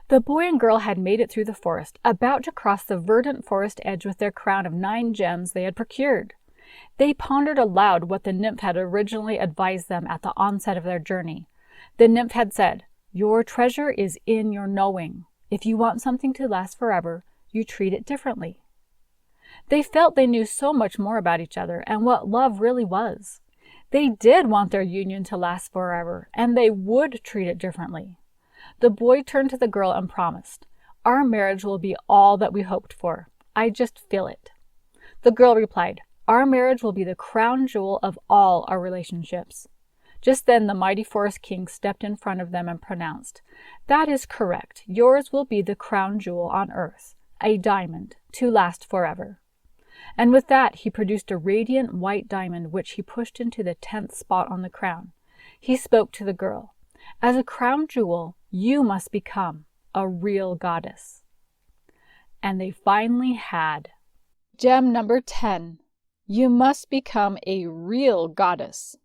The boy and girl had made it through the forest, about to cross the verdant forest edge with their crown of 9 gems they had procured. They pondered aloud what the nymph had originally advised them at the onset of their journey. The nymph had said, "Your treasure is in your knowing. If you want something to last forever, you treat it differently." They felt they knew so much more about each other and what love really was. They did want their union to last forever, and they would treat it differently. The boy turned to the girl and promised, "Our marriage will be all that we hoped for. I just feel it." The girl replied, "Our marriage will be the crown jewel of all our relationships." Just then the mighty forest king stepped in front of them and pronounced, "That is correct. Yours will be the crown jewel on earth, a diamond, to last forever." And with that he produced a radiant white diamond which he pushed into the 10th spot on the crown. He spoke to the girl, "As a crown jewel, you must become a real goddess." And they finally had. Gem number 10. You must become a real goddess.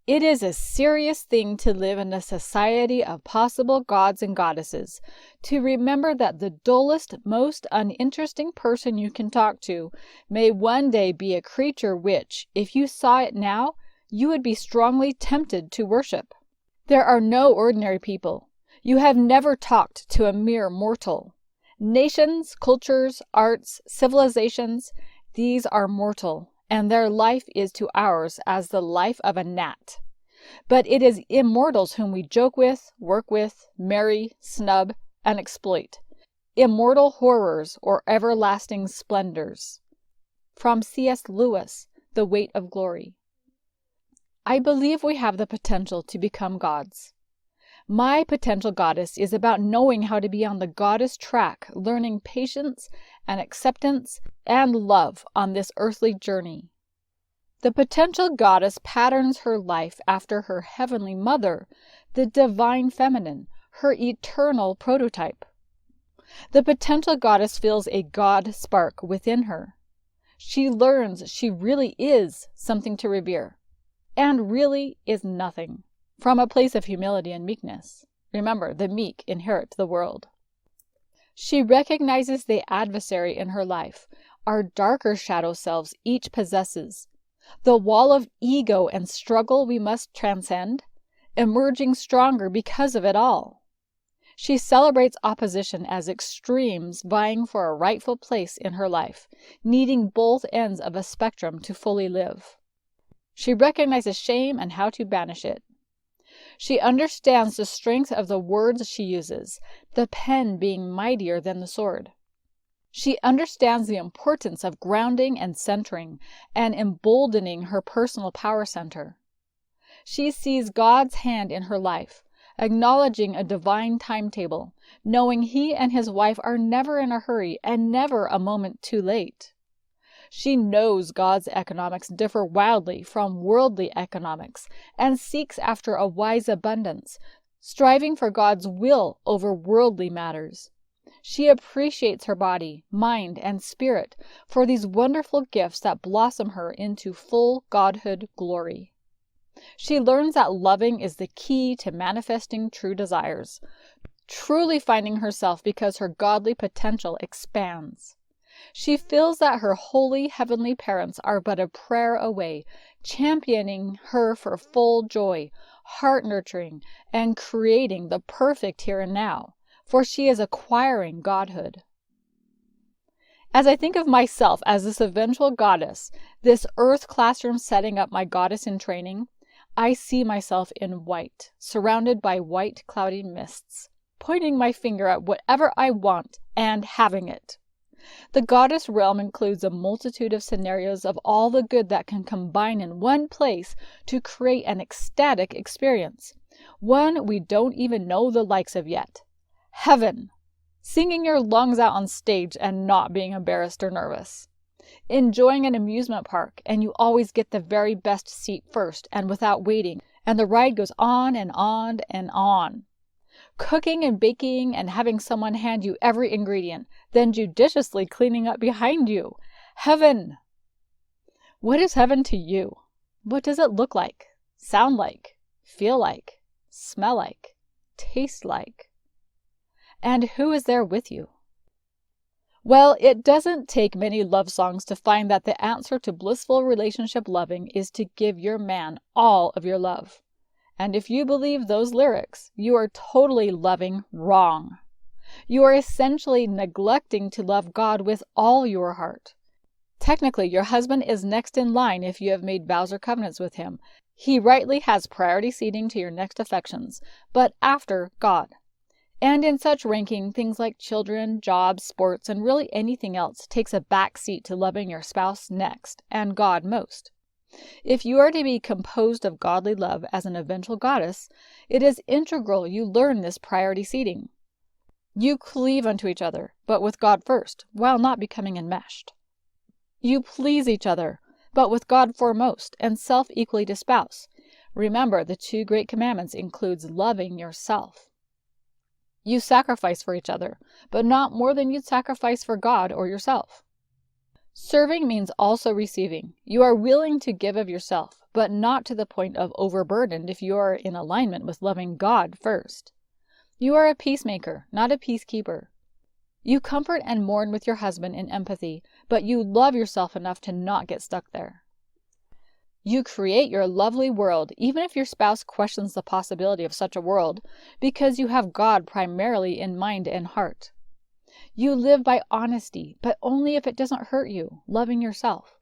It is a serious thing to live in a society of possible gods and goddesses, to remember that the dullest, most uninteresting person you can talk to may one day be a creature which, if you saw it now, you would be strongly tempted to worship. There are no ordinary people. You have never talked to a mere mortal. Nations, cultures, arts, civilizations, these are mortal, and their life is to ours as the life of a gnat. But it is immortals whom we joke with, work with, marry, snub, and exploit. Immortal horrors or everlasting splendors. From C.S. Lewis, The Weight of Glory. I believe we have the potential to become gods. My potential goddess is about knowing how to be on the goddess track, learning patience and acceptance and love on this earthly journey. The potential goddess patterns her life after her heavenly mother, the divine feminine, her eternal prototype. The potential goddess feels a God spark within her. She learns she really is something to revere, and really is nothing, from a place of humility and meekness. Remember, the meek inherit the world. She recognizes the adversary in her life, our darker shadow selves each possesses, the wall of ego and struggle we must transcend, emerging stronger because of it all. She celebrates opposition as extremes vying for a rightful place in her life, needing both ends of a spectrum to fully live. She recognizes shame and how to banish it. She understands the strength of the words she uses, the pen being mightier than the sword. She understands the importance of grounding and centering and emboldening her personal power center. She sees God's hand in her life, acknowledging a divine timetable, knowing he and his wife are never in a hurry and never a moment too late. She knows God's economics differ wildly from worldly economics and seeks after a wise abundance, striving for God's will over worldly matters. She appreciates her body, mind, and spirit for these wonderful gifts that blossom her into full godhood glory. She learns that loving is the key to manifesting true desires, truly finding herself because her godly potential expands. She feels that her holy heavenly parents are but a prayer away, championing her for full joy, heart nurturing, and creating the perfect here and now, for she is acquiring godhood. As I think of myself as this eventual goddess, this earth classroom setting up my goddess in training, I see myself in white, surrounded by white cloudy mists, pointing my finger at whatever I want and having it. The goddess realm includes a multitude of scenarios of all the good that can combine in one place to create an ecstatic experience, one we don't even know the likes of yet. Heaven! Singing your lungs out on stage and not being embarrassed or nervous. Enjoying an amusement park and you always get the very best seat first and without waiting, and the ride goes on and on and on. Cooking and baking and having someone hand you every ingredient, then judiciously cleaning up behind you. Heaven! What is heaven to you? What does it look like, sound like, feel like, smell like, taste like? And who is there with you? Well, it doesn't take many love songs to find that the answer to blissful relationship loving is to give your man all of your love. And if you believe those lyrics, you are totally loving wrong. You are essentially neglecting to love God with all your heart. Technically, your husband is next in line if you have made vows or covenants with him. He rightly has priority seating to your next affections, but after God. And in such ranking, things like children, jobs, sports, and really anything else takes a back seat to loving your spouse next, and God most. If you are to be composed of godly love as an eventual goddess, it is integral you learn this priority seating. You cleave unto each other, but with God first, while not becoming enmeshed. You please each other, but with God foremost, and self equally to spouse. Remember, the 2 great commandments includes loving yourself. You sacrifice for each other, but not more than you'd sacrifice for God or yourself. Serving means also receiving. You are willing to give of yourself, but not to the point of overburdened if you are in alignment with loving God first. You are a peacemaker, not a peacekeeper. You comfort and mourn with your husband in empathy, but you love yourself enough to not get stuck there. You create your lovely world, even if your spouse questions the possibility of such a world, because you have God primarily in mind and heart. You live by honesty, but only if it doesn't hurt you, loving yourself.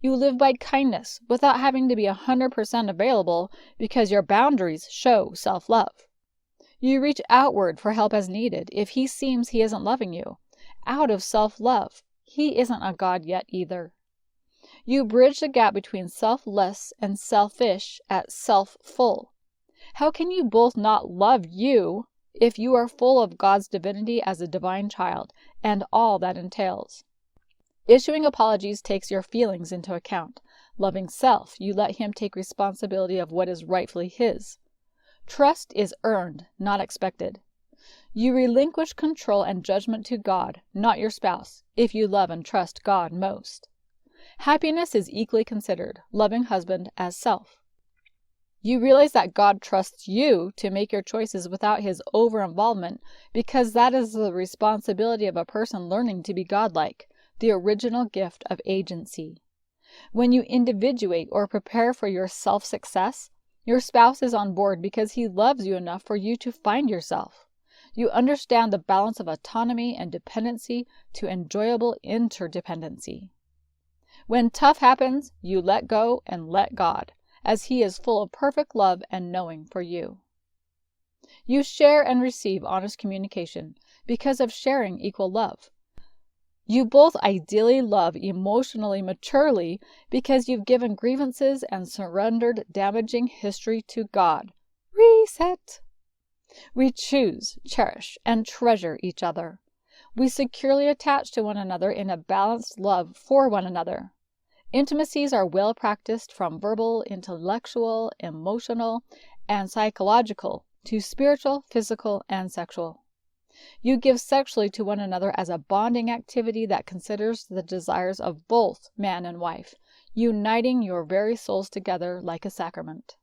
You live by kindness, without having to be 100% available, because your boundaries show self-love. You reach outward for help as needed if he seems he isn't loving you, out of self-love. He isn't a God yet either. You bridge the gap between selfless and selfish at self-full. How can you both not love you if you are full of God's divinity as a divine child and all that entails? Issuing apologies takes your feelings into account. Loving self, you let him take responsibility of what is rightfully his. Trust is earned, not expected. You relinquish control and judgment to God, not your spouse, if you love and trust God most. Happiness is equally considered, loving husband as self. You realize that God trusts you to make your choices without his over-involvement, because that is the responsibility of a person learning to be godlike, the original gift of agency. When you individuate or prepare for your self-success, your spouse is on board because he loves you enough for you to find yourself. You understand the balance of autonomy and dependency to enjoyable interdependency. When tough happens, you let go and let God, as he is full of perfect love and knowing for you. You share and receive honest communication because of sharing equal love. You both ideally love emotionally maturely because you've given grievances and surrendered damaging history to God. Reset. We choose, cherish, and treasure each other. We securely attach to one another in a balanced love for one another. Intimacies are well practiced from verbal, intellectual, emotional, and psychological to spiritual, physical, and sexual. You give sexually to one another as a bonding activity that considers the desires of both man and wife, uniting your very souls together like a sacrament.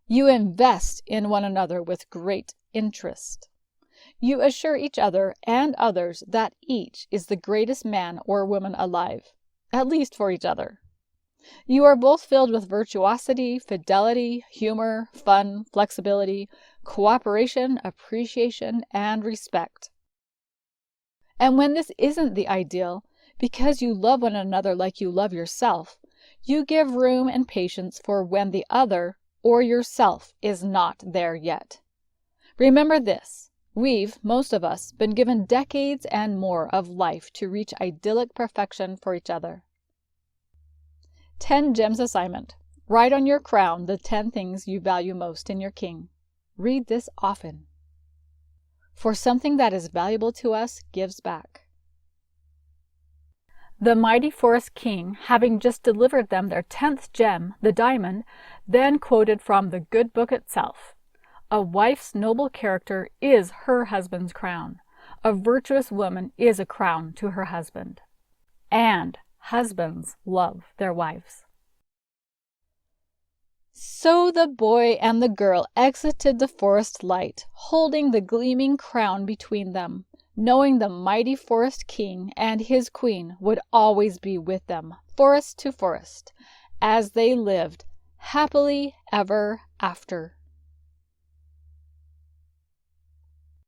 You invest in one another with great interest. You assure each other and others that each is the greatest man or woman alive, at least for each other. You are both filled with virtuosity, fidelity, humor, fun, flexibility, cooperation, appreciation, and respect. And when this isn't the ideal, because you love one another like you love yourself, you give room and patience for when the other or yourself is not there yet. Remember this. We've, most of us, been given decades and more of life to reach idyllic perfection for each other. 10 Gems Assignment. Write on your crown the 10 things you value most in your king. Read this often. For something that is valuable to us gives back. The mighty forest king, having just delivered them their 10th gem, the diamond, then quoted from the good book itself. A wife's noble character is her husband's crown. A virtuous woman is a crown to her husband. And husbands love their wives. So the boy and the girl exited the forest light, holding the gleaming crown between them, knowing the mighty Forest King and his Queen would always be with them, forest to forest, as they lived happily ever after.